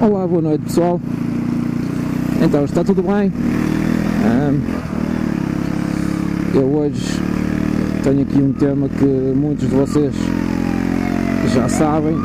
Olá, boa noite pessoal. Então, está tudo bem? Eu hoje tenho aqui um tema que muitos de vocês já sabem,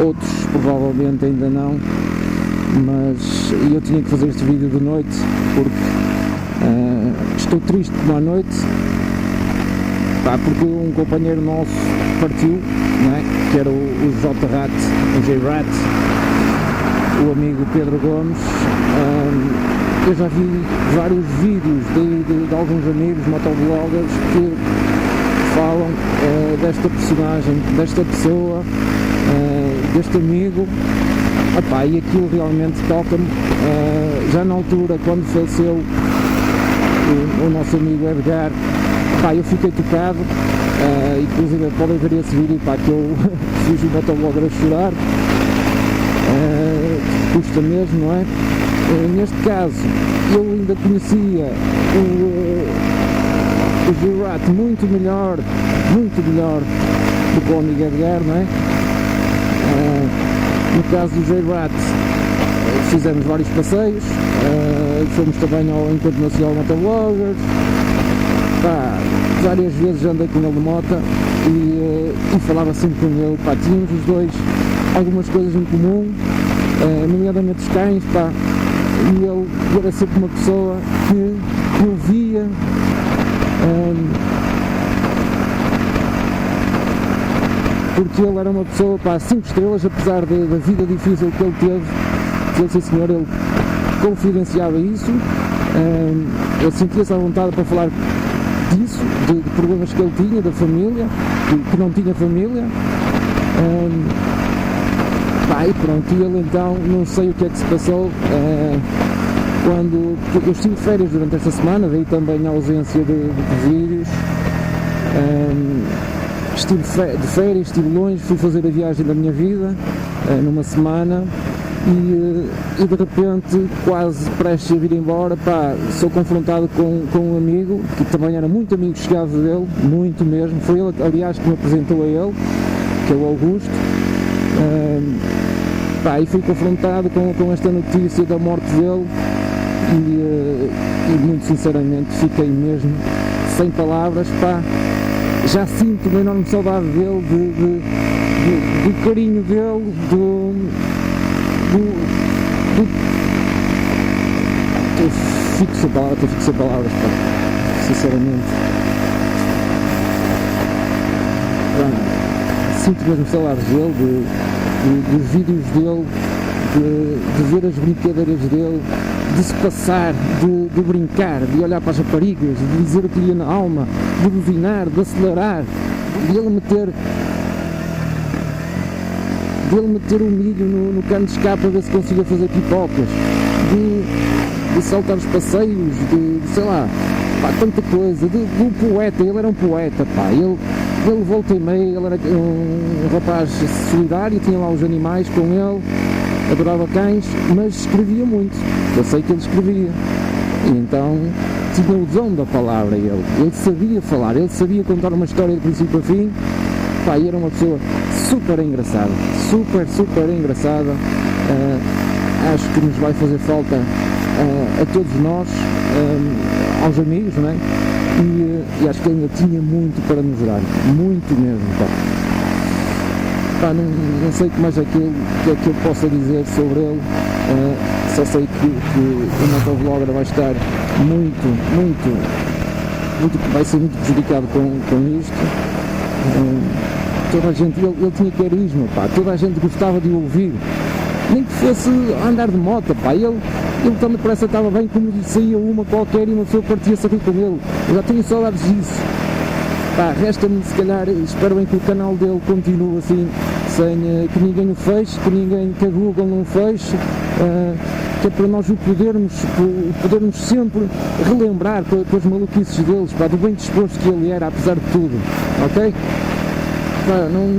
outros provavelmente ainda não, mas eu tinha que fazer este vídeo de noite porque estou triste por uma noite, porque um companheiro nosso partiu, não é? Que era o J-Rat, o J-Rat, o amigo Pedro Gomes. Eu já vi vários vídeos de alguns amigos motovloggers que falam desta personagem, desta pessoa, deste amigo, e aquilo realmente toca-me. Já na altura, quando faleceu o nosso amigo Edgar, eu fiquei tocado, inclusive podem ver esse vídeo que eu fiz o motovlogger a chorar. Custa mesmo, não é? Neste caso, eu ainda conhecia o J-Rat muito melhor do que o amigo Edgar, não é? No caso do J-Rat, fizemos vários passeios, fomos também ao Encontro Nacional Motovloggers, várias vezes andei com ele de moto e falava sempre com ele, tínhamos os dois algumas coisas em comum, nomeadamente os cães, e ele era sempre uma pessoa que eu via porque ele era uma pessoa 5 estrelas, apesar da vida difícil que ele teve, sim senhor, ele confidenciava isso, ele sentia-se à vontade para falar disso, de problemas que ele tinha, da família, que não tinha família, e pronto, e ele então, não sei o que é que se passou, quando eu estive de férias durante esta semana, daí também a ausência de vídeos, estive de férias, estive longe, fui fazer a viagem da minha vida, numa semana, e de repente, quase prestes a vir embora, sou confrontado com um amigo, que também era muito amigo chegado dele, muito mesmo, foi ele, aliás, que me apresentou a ele, que é o Augusto, e fui confrontado com esta notícia da morte dele, e muito sinceramente fiquei mesmo sem palavras, já sinto uma enorme saudade dele, do carinho dele, eu fico sem palavras, sinceramente. Sinto mesmo saudades dele, dos vídeos dele, de ver as brincadeiras dele, de se passar, de brincar, de olhar para as raparigas, de dizer o que lhe ia na alma, de buzinar, de acelerar, de ele meter o milho no cano de escape para ver se conseguia fazer pipocas, de saltar os passeios, de sei lá, tanta coisa, do poeta. Ele era um poeta, ele volta e meia, ele era um rapaz solidário, tinha lá os animais com ele, adorava cães, mas escrevia muito, eu sei que ele escrevia, e então tinha o dom da palavra, ele sabia falar, ele sabia contar uma história de princípio a fim, e era uma pessoa super engraçada, super engraçada. Acho que nos vai fazer falta a todos nós, aos amigos, não é? E acho que ele ainda tinha muito para nos dar, muito mesmo, não sei o que mais é que eu possa dizer sobre ele, só sei que o motovlogger vai estar vai ser muito prejudicado com isto. Toda a gente, ele tinha carisma, toda a gente gostava de o ouvir, nem que fosse andar de moto, ele também parece que estava bem, como lhe saía uma qualquer e uma pessoa partia-se a rir com ele. Eu já tenho saudades disso. Resta-me, se calhar, espero bem que o canal dele continue assim, sem que ninguém o feche, que a Google não feche, que é para nós o podermos sempre relembrar com as maluquices deles, do bem disposto que ele era, apesar de tudo, ok?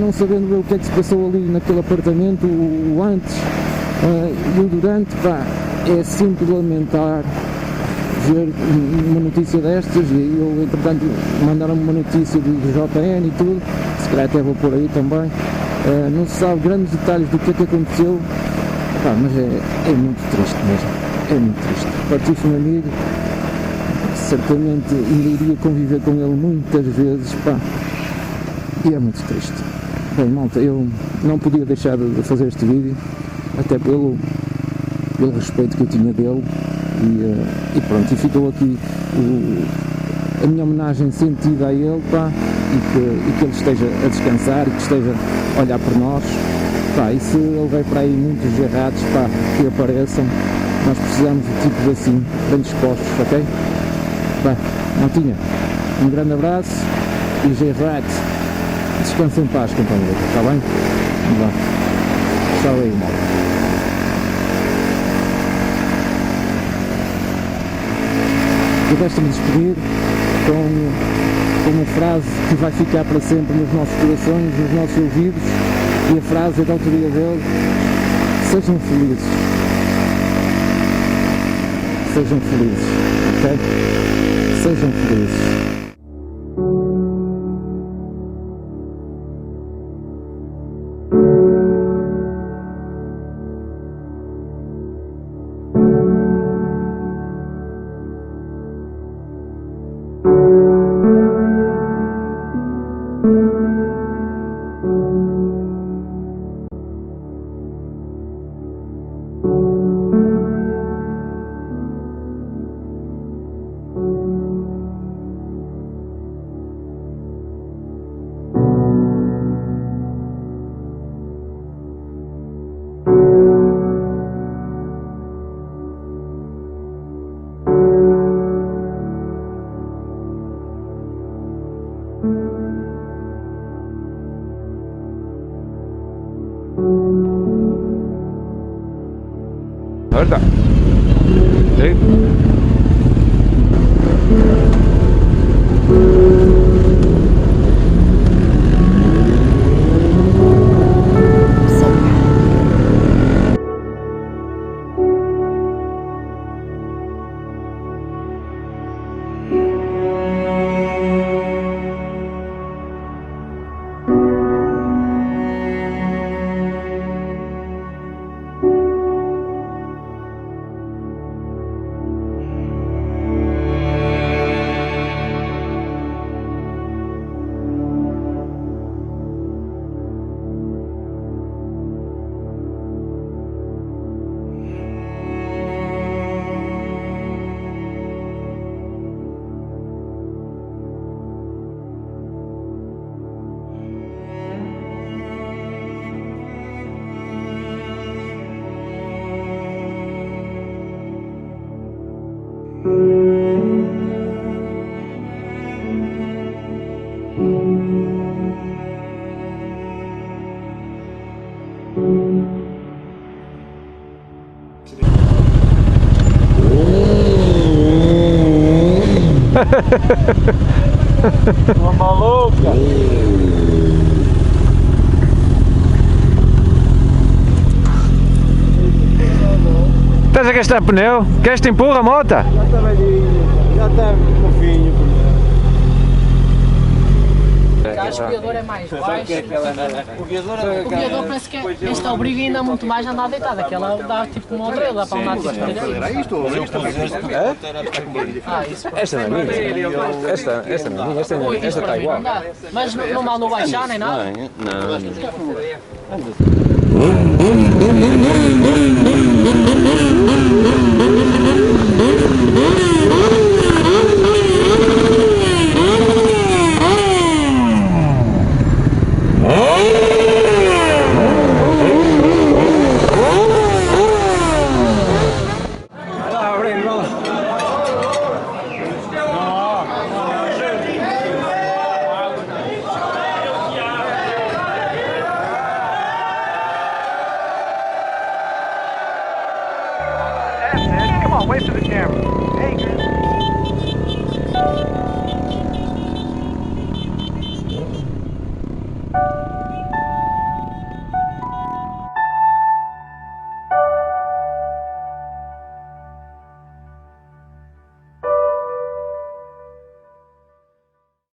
Não sabendo o que é que se passou ali naquele apartamento, o antes e o durante, é sempre lamentar ver uma notícia destas, e eu, entretanto, mandaram-me uma notícia do JN e tudo, se calhar até vou por aí também, não se sabe grandes detalhes do que é que aconteceu, Pá, mas é muito triste mesmo, é muito triste. Partiu-se um amigo, certamente ainda iria conviver com ele muitas vezes, pá, e é muito triste. Bem, malta, eu não podia deixar de fazer este vídeo, até pelo respeito que eu tinha dele, e pronto, e ficou aqui a minha homenagem sentida a ele, pá, e que ele esteja a descansar, e que esteja a olhar por nós, pá, e se ele vai para aí muitos errados, pá, que apareçam, nós precisamos de tipos assim, bem dispostos, ok? Pá, Maltinha, um grande abraço e Gerard, descansa em paz, companheiro, está bem? Vamos lá, tchau aí, malta. Eu gosto de me despedir com uma frase que vai ficar para sempre nos nossos corações, nos nossos ouvidos, e a frase é da autoria dele: sejam felizes. Sejam felizes, ok? Sejam felizes. Ahorita. Sí. Uma maluca! Estás a gastar pneu? Queres te empurra a moto? Já está velhinho, já está fofinho. Acho que o guiador é mais baixo. O guiador O guiador parece que esta obriga ainda muito mais a andar deitado. Aquela dá tipo uma outra, dá para andar tipo isso. Esta não é minha. Esta não é minha. Esta está igual. Mas não mandou baixar nem nada. Come on, wave to the camera. Hey,